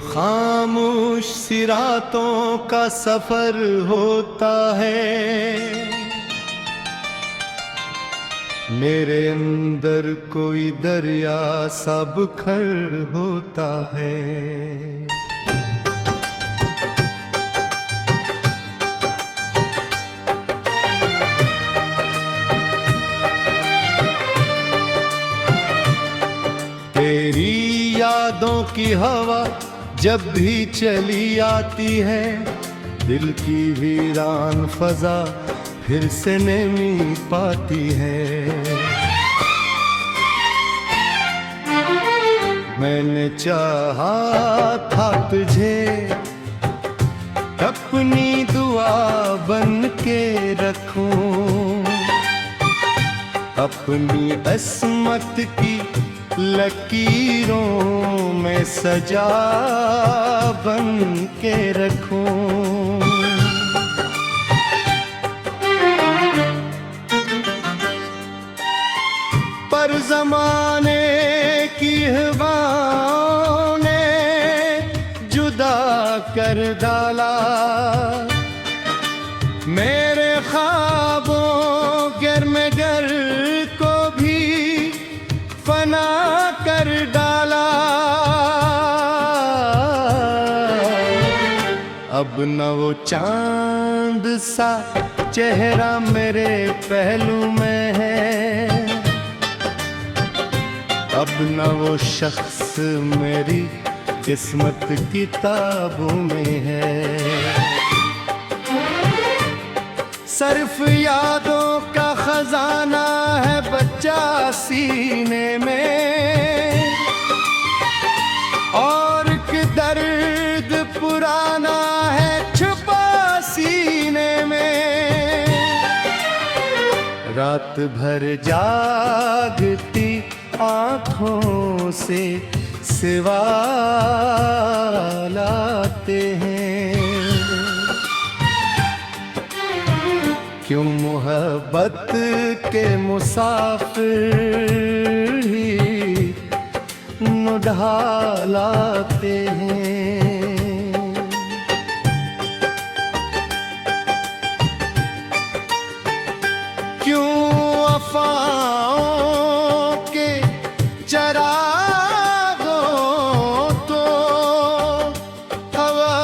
खामोश सी रातों का सफर होता है, मेरे अंदर कोई दरिया सा बुखर होता है। तेरी यादों की हवा जब भी चली आती है, दिल की वीरान फजा फिर से नमी पाती है। मैंने चाहा था तुझे अपनी दुआ बन के रखूं, अपनी अस्मत की लकीरों में सजा बन के रखूं। पर ज़माने की हवाओं ने जुदा कर डाला, मेरे ख्वाबों गर को भी फना कर डाला। अब न वो चांद सा चेहरा मेरे पहलू में है, अब न वो शख्स मेरी किस्मत किताबों में है। सिर्फ यादों का खजाना है बच्चा सीने में, और एक दर्द पुराना है छुपा सीने में। रात भर जागती आँखों से सवाल आते हैं, क्यों मोहब्बत के मुसाफिर ही ढालाते हैं। क्यों वफाओं के चरागों को हवा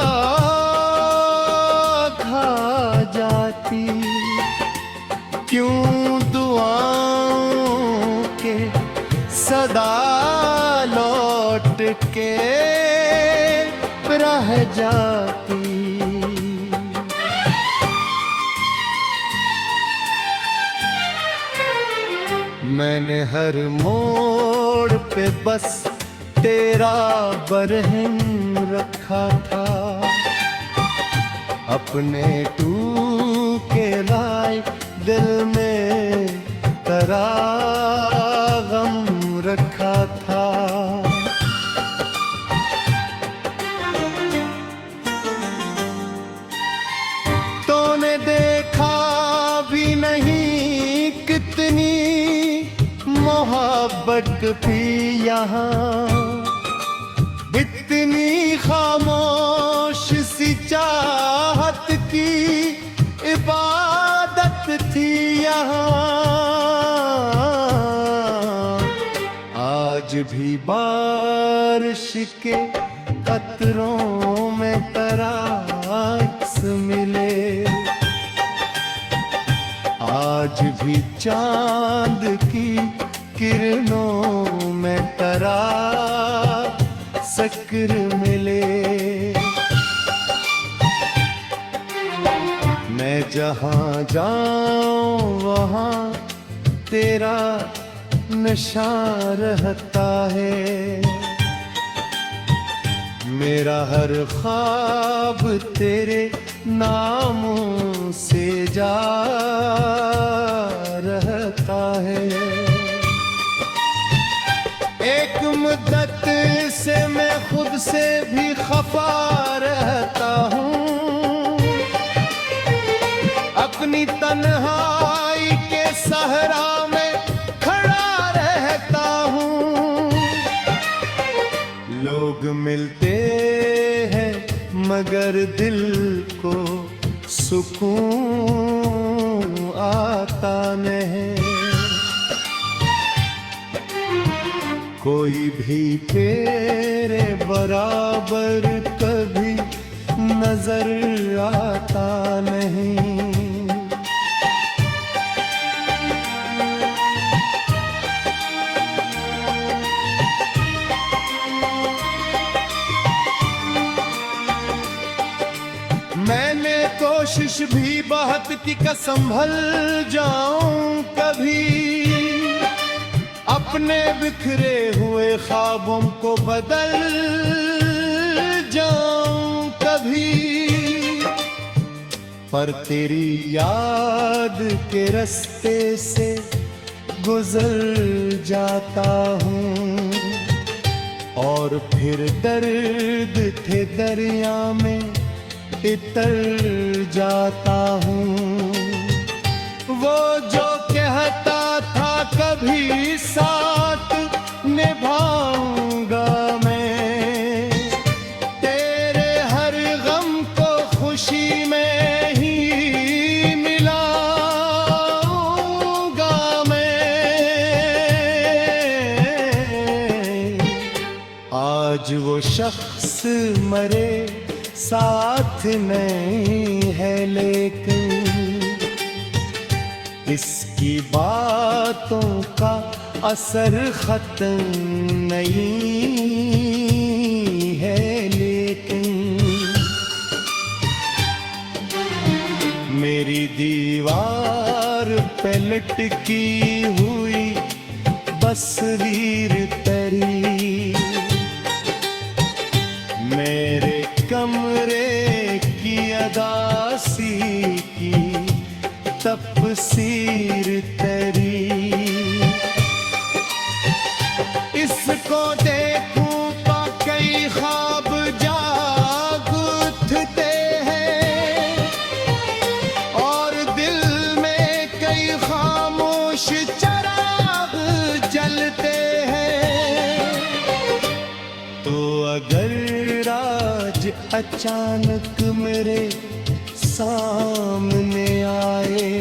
खा जाती, क्यों दुआओं के सदा लौट के रह जाती। मैंने हर मोड़ पे बस तेरा बरहम रखा था, अपने टूके लाए दिल में तेरा गम रखा था। तूने देखा भी नहीं कितनी मोहब्बत थी यहाँ, इतनी खामोश सी चाहत की इबादत थी यहाँ। आज भी बारिश के कतरों में तरास मिले, आज भी चांद की किरणों में तरा सक्र मिले। मैं जहाँ जाऊं वहाँ तेरा निशान रहता है, मेरा हर ख्वाब तेरे नामों से जा रहता है। एक मुद्दत से मैं खुद से भी खफा रहता हूँ, अपनी तन्हाई के सहरा में खड़ा रहता हूँ। लोग मिलते मगर दिल को सुकून आता नहीं। कोई भी तेरे बराबर कभी नजर आता नहीं। मैंने कोशिश भी बहुत की संभल जाऊं कभी, अपने बिखरे हुए ख्वाबों को बदल जाऊं कभी, पर तेरी याद के रास्ते से गुजर जाता हूँ और फिर दर्द थे दरिया में इतर जाता हूँ। वो जो कहता था कभी साथ निभाऊंगा मैं, तेरे हर गम को खुशी में ही मिलाऊंगा मैं। आज वो शख्स मरे साथ नहीं है, लेकिन इसकी बातों का असर खत्म नहीं है। लेकिन मेरी दीवार पे लटकी हुई बसवीर तेरी, मेरे कमरे की अदासी की तफसीर तेरी। इसको देखूं तो कई ख्वाब जाग उठते हैं और दिल में कई खामोश चिराग जलते हैं। तो अगर आज अचानक मेरे सामने आए,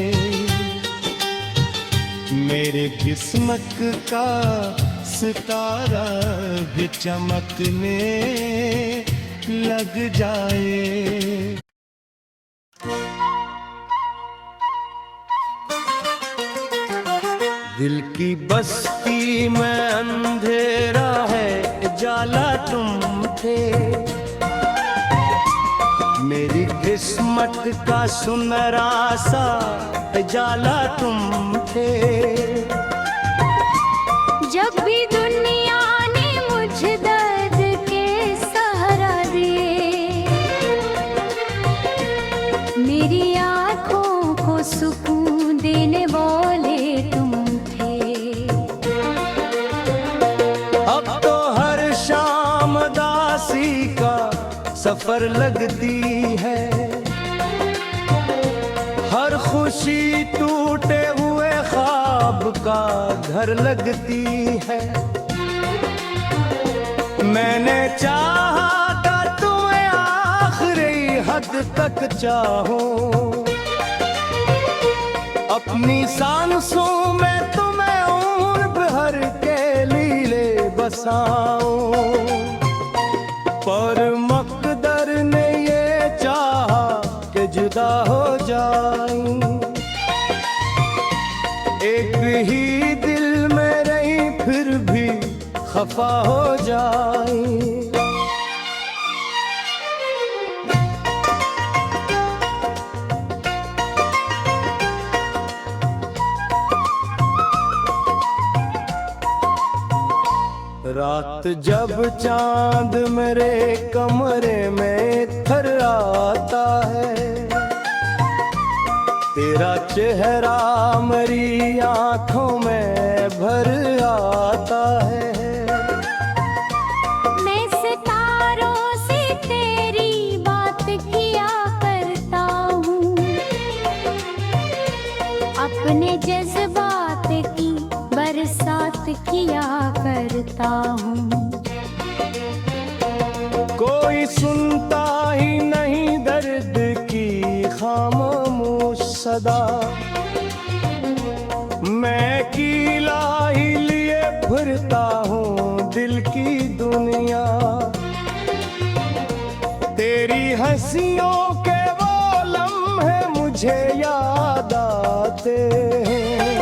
मेरे किस्मत का सितारा भी चमकने लग जाए। दिल की बस्ती में अंधेरा है, जाला तुम थे, मेरी किस्मत का सुनहरा सा जाला तुम थे। जब भी दुनिया ने मुझे दर्द के सहारा दिए, मेरी आँखों को सुकून देने वाले तुम थे। अब तो हर शाम दासी का सफर लगती है, हर खुशी टूटे हुए ख्वाब का घर लगती है। मैंने चाहा था तुम्हें आखिरी हद तक चाहूं, अपनी सांसों में तुम्हें उम्र भर के लीले बसाऊं, पर मकदर ने ये चाहा कि जुदा हो जाऊं। एक ही दिल में रही फिर भी खफा हो जाऊं। रात जब चांद मेरे कमरे में थर आता है, तेरा चेहरा मेरी आंखों में भर आता है। मैं सितारों से तेरी बात किया करता हूँ, अपने जज्बात की बरसात किया करता हूँ। कोई सुनता ही सदियों के वो लम्हे मुझे याद आते हैं,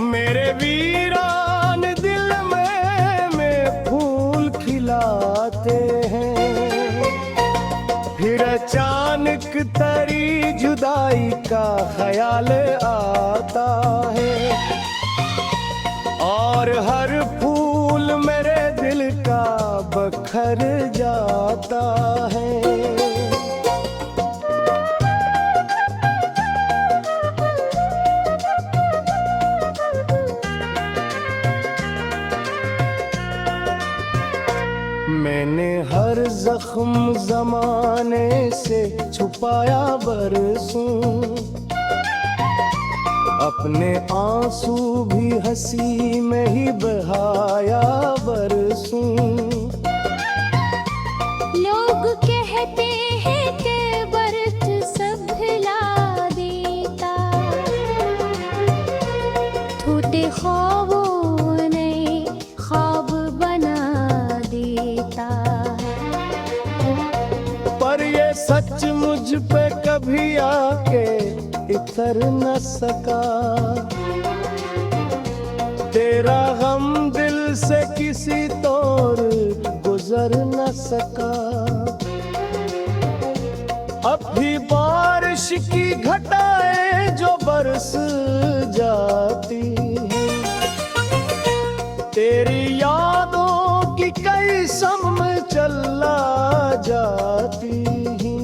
मेरे वीरान दिल में फूल खिलाते हैं। फिर अचानक तेरी जुदाई का ख्याल आता है, और हर फूल मेरे दिल का बखर जाता है। मैंने हर जख्म जमाने से छुपाया बरसों, अपने आंसू भी हंसी में ही बहाया बरसों। लोग कहते हैं कि बर्फ सब हिला देता, टूटे ख्वाबों ने ख्वाब बना देता। पर ये सच मुझ पे कभी आके इतर न सका, तेरा गम दिल से किसी तौर गुजर न सका। अब भी बारिश की घटाएं जो बरस जाती हैं, तेरी यादों की कई सम चला जाती हैं।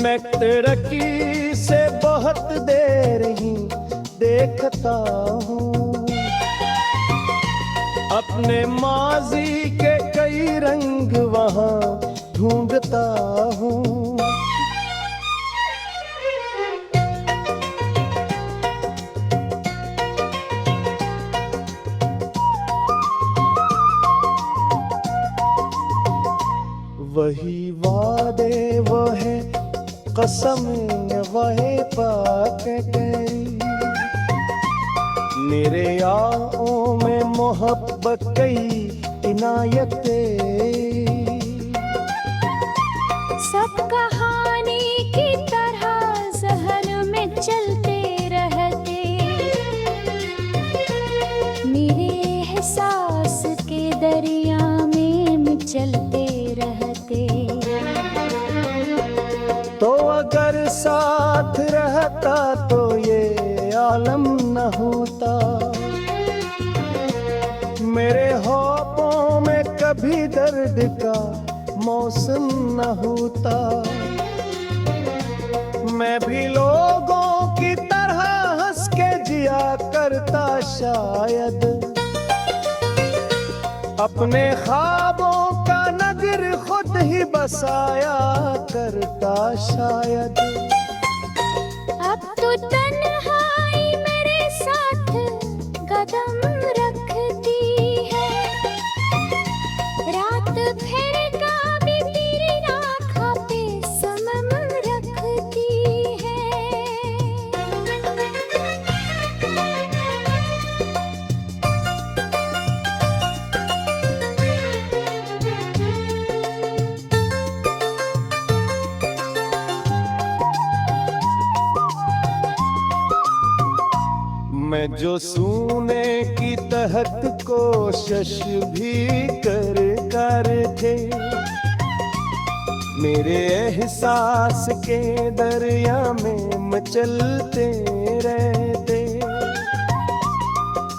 मैं तरक्की से बहुत देर ही देखता हूँ, अपने माजी के कई रंग वहाँ ढूंढता हूँ। वही वादे वह कसम वह पाक तेरी, मेरे आँखों में मोहब्बत कई इनायतें। सब कहानी की तरह जहन में चलते रहते, मेरे एहसास के दरिया में चलते रहते। तो अगर साथ रहता तो ये आलम न होता, मेरे होठों में कभी दर्द का मौसम न होता। मैं भी लोगों की तरह हंस के जिया करता शायद, अपने ख्वाबों का नगर खुद ही बसाया करता शायद। अब तो तन्हाई मेरे साथ कदम रखती है, रात फिर कभी तेरी आँखों पे समम रखती है। मैं जो सूने की तहत कोशिश भी कर थे, मेरे एहसास के दरिया में मचलते रहते।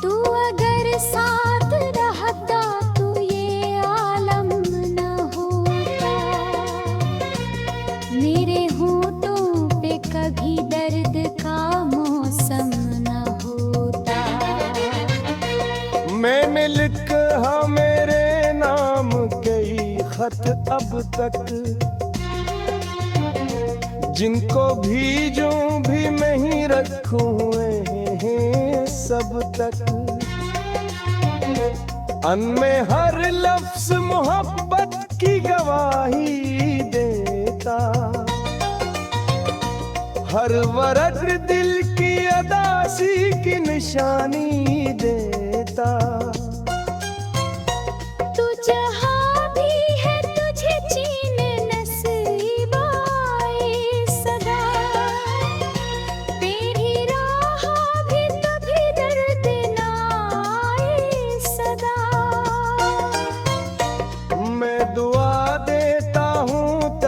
तू अगर साथ रहता तो ये आलम न होता, मेरे होठों पे कभी दर्द का मौसम न होता। मैंने लिखा मेरे नाम कई खत अब तक, जिनको भेजूं भी मैं ही रखूं हैं सब तक। अनमें हर लफ्ज मोहब्बत की गवाही देता, हर वर्ड दिल की अदासी की निशानी देता। तू जहाँ भी है तुझे चीन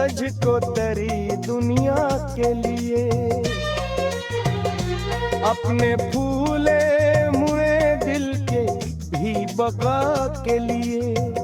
सज को तरी दुनिया के लिए, अपने फूले मुए दिल के भी बका के लिए।